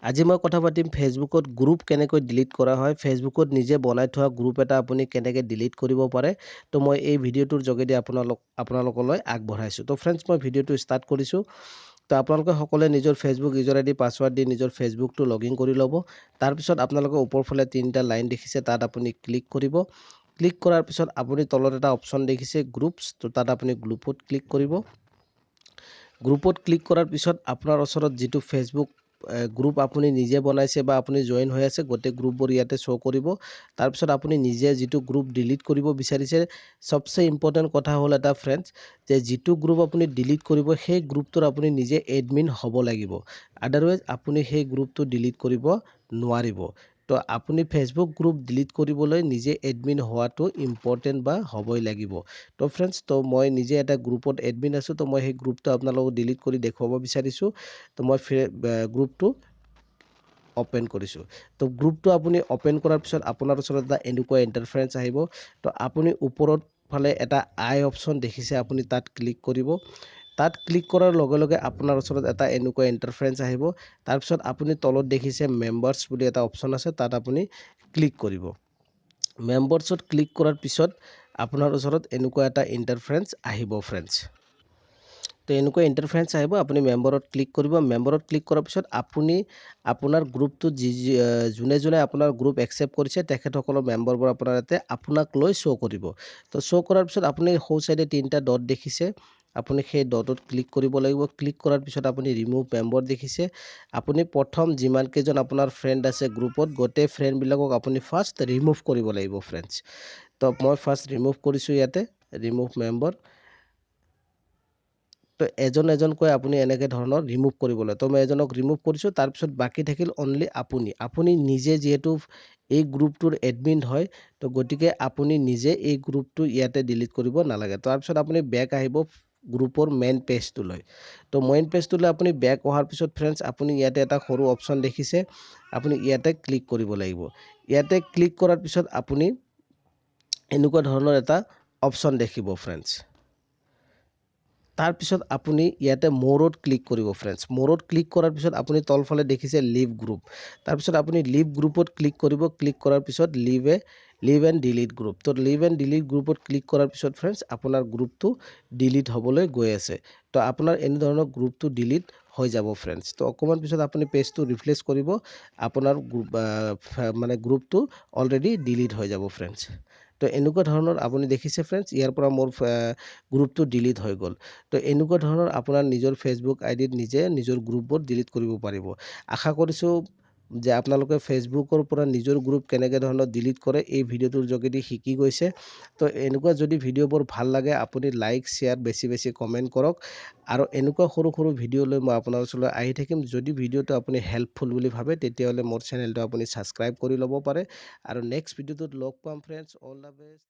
আজি মই কথা পাতিম ফেচবুকত গ্ৰুপ কেনেকৈ ডিলিট কৰা হয়, ফেচবুকত নিজে বনাই থোৱা গ্ৰুপ এটা আপুনি কেনেকৈ ডিলিট কৰিব পাৰে। তো মই এই ভিডিঅ'টোৰ যোগেদি আপোনালোকলৈ আগবঢ়াইছোঁ। তো ফ্ৰেণ্ডছ, মই ভিডিঅ'টো ষ্টাৰ্ট কৰিছোঁ। তো আপোনালোকে সকলোৱে নিজৰ ফেচবুক ইউজাৰ আইডি পাছৱৰ্ড দি নিজৰ ফেচবুকটো লগইন কৰি ল'ব। তাৰপিছত আপোনালোকে ওপৰফালে তিনিটা লাইন দেখিছে, তাত আপুনি ক্লিক কৰিব। ক্লিক কৰাৰ পিছত আপুনি তলত এটা অপশ্যন দেখিছে গ্ৰুপছ, তো তাত আপুনি গ্ৰুপত ক্লিক কৰিব। গ্ৰুপত ক্লিক কৰাৰ পিছত আপোনাৰ ওচৰত যিটো ফেচবুক গ্ৰুপ আপুনি নিজে বনাইছে বা আপুনি জইন হৈ আছে, গোটেই গ্ৰুপবোৰ ইয়াতে শ্ব' কৰিব। তাৰপিছত আপুনি নিজে যিটো গ্ৰুপ ডিলিট কৰিব বিচাৰিছে, চবচে ইম্পৰ্টেণ্ট কথা হ'ল এটা ফ্ৰেণ্ডছ, যে যিটো গ্ৰুপ আপুনি ডিলিট কৰিব সেই গ্ৰুপটোৰ আপুনি নিজে এডমিন হ'ব লাগিব। আদাৰৱাইজ আপুনি সেই গ্ৰুপটো ডিলিট কৰিব নোৱাৰিব। তো আপুনি ফেচবুক গ্ৰুপ ডিলিট কৰিবলৈ নিজে এডমিন হোৱাটো ইম্পৰ্টেণ্ট বা হ'বই লাগিব। তো ফ্ৰেণ্ডছ, তো মই নিজে এটা গ্ৰুপত এডমিন আছোঁ, তো মই সেই গ্ৰুপটো আপোনালোকক ডিলিট কৰি দেখুৱাব বিচাৰিছোঁ। তো মই গ্ৰুপটো অপেন কৰিছোঁ। তো গ্ৰুপটো আপুনি অপেন কৰাৰ পিছত আপোনাৰ ওচৰত এটা এনেকুৱা ইণ্টাৰফেৰেঞ্চ আহিব। তো আপুনি ওপৰত ফালে এটা আই অপশ্যন দেখিছে, আপুনি তাত ক্লিক কৰিব। তাত ক্লিক কৰাৰ লগে লগে আপোনাৰ ওচৰত এটা এনেকুৱা ইণ্টাৰফেৰেঞ্চ আহিব। তাৰপিছত আপুনি তলত দেখিছে মেম্বাৰ্ছ বুলি এটা অপশ্যন আছে, তাত আপুনি ক্লিক কৰিব। মেম্বাৰ্ছত ক্লিক কৰাৰ পিছত আপোনাৰ ওচৰত এনেকুৱা এটা ইণ্টাৰফেৰেঞ্চ আহিব ফ্ৰেণ্ডছ। তো এনেকুৱা ইণ্টাৰফেৰেঞ্চ আহিব, আপুনি মেম্বাৰত ক্লিক কৰিব। মেম্বাৰত ক্লিক কৰাৰ পিছত আপুনি আপোনাৰ গ্ৰুপটো যোনে যোনে আপোনাৰ গ্ৰুপ একচেপ্ট কৰিছে তেখেতসকলৰ মেম্বাৰবোৰ আপোনাৰ ইয়াতে আপোনাক লৈ শ্ব' কৰিব। তো শ্ব' কৰাৰ পিছত আপুনি সোঁ চাইডে তিনিটা ডট দেখিছে, আপুনি সেই ডটত ক্লিক কৰিব লাগিব। ক্লিক কৰাৰ পিছত আপুনি ৰিমুভ মেম্বাৰ দেখিছে, আপুনি প্ৰথম যিমান কেইজন আপোনাৰ ফ্ৰেণ্ড আছে গ্ৰুপত, গোটেই ফ্ৰেণ্ডবিলাকক আপুনি ফাৰ্ষ্ট ৰিমুভ কৰিব লাগিব ফ্ৰেণ্ডছ। তো মই ফাৰ্ষ্ট ৰিমুভ কৰিছোঁ ইয়াতে, ৰিমুভ মেম্বাৰ। তো এজন এজনকৈ আপুনি এনেকৈ ধৰণৰ ৰিমুভ কৰিবলৈ, তো মই এজনক ৰিমুভ কৰিছোঁ। তাৰপিছত বাকী থাকিল অনলি আপুনি নিজে যিহেতু এই গ্ৰুপটোৰ এডমিন হয়, তো গতিকে আপুনি নিজে এই গ্ৰুপটো ইয়াতে ডিলিট কৰিব নালাগে। তাৰপিছত আপুনি বেক আহিব গ্ৰুপৰ মেইন পেজটোলৈ। তো মেইন পেজটোলৈ আপুনি বেক অহাৰ পিছত ফ্ৰেণ্ডছ, আপুনি ইয়াতে এটা সৰু অপশ্যন দেখিছে, আপুনি ইয়াতে ক্লিক কৰিব লাগিব। ইয়াতে ক্লিক কৰাৰ পিছত আপুনি এনেকুৱা ধৰণৰ এটা অপশ্যন দেখিব ফ্ৰেণ্ডছ। তাৰপিছত আপুনি ইয়াতে ম'ৰত ক্লিক কৰিব ফ্ৰেণ্ডছ। ম'ৰত ক্লিক কৰাৰ পিছত আপুনি তলফালে দেখিছে লিভ গ্ৰুপ। তাৰপিছত আপুনি লিভ গ্ৰুপত ক্লিক কৰিব। ক্লিক কৰাৰ পিছত লিভ এণ্ড ডিলিট গ্ৰুপ। তো লিভ এণ্ড ডিলিট গ্ৰুপত ক্লিক কৰাৰ পিছত ফ্ৰেণ্ডছ, আপোনাৰ গ্ৰুপটো ডিলিট হ'বলৈ গৈ আছে। তো আপোনাৰ এনেধৰণৰ গ্ৰুপটো ডিলিট হৈ যাব ফ্ৰেণ্ডছ। তো অকণমান পিছত আপুনি পেজটো ৰিফ্ৰেছ কৰিব, আপোনাৰ গ্ৰুপটো অলৰেডি ডিলিট হৈ যাব ফ্ৰেণ্ডছ। তো এনেকুৱা ধৰণৰ আপুনি দেখিছে ফ্ৰেণ্ডছ, ইয়াৰ পৰা মোৰ গ্ৰুপটো ডিলিট হৈ গ'ল। তো এনেকুৱা ধৰণৰ আপোনাৰ নিজৰ ফেচবুক আইডিত নিজে নিজৰ গ্ৰুপবোৰ ডিলিট কৰিব পাৰিব। আশা কৰিছোঁ যে আপোনালোকে ফেচবুকৰ পৰা নিজৰ গ্ৰুপ কেনেকৈ ধৰণৰ ডিলিট কৰে এই ভিডিঅ'টোৰ যোগেদি শিকি গৈছে। তো এনেকুৱা যদি ভিডিঅ'বোৰ ভাল লাগে, আপুনি লাইক শ্বেয়াৰ বেছি বেছি কমেণ্ট কৰক। আৰু এনেকুৱা সৰু সৰু ভিডিঅ' লৈ মই আপোনাৰ ওচৰলৈ আহি থাকিম। যদি ভিডিঅ'টো আপুনি হেল্পফুল বুলি ভাবে, তেতিয়াহ'লে মোৰ চেনেলটো আপুনি ছাবস্ক্ৰাইব কৰি ল'ব পাৰে। আৰু নেক্সট ভিডিঅ'টোত লগ পাম ফ্ৰেণ্ডছ, অল দ্য বেষ্ট।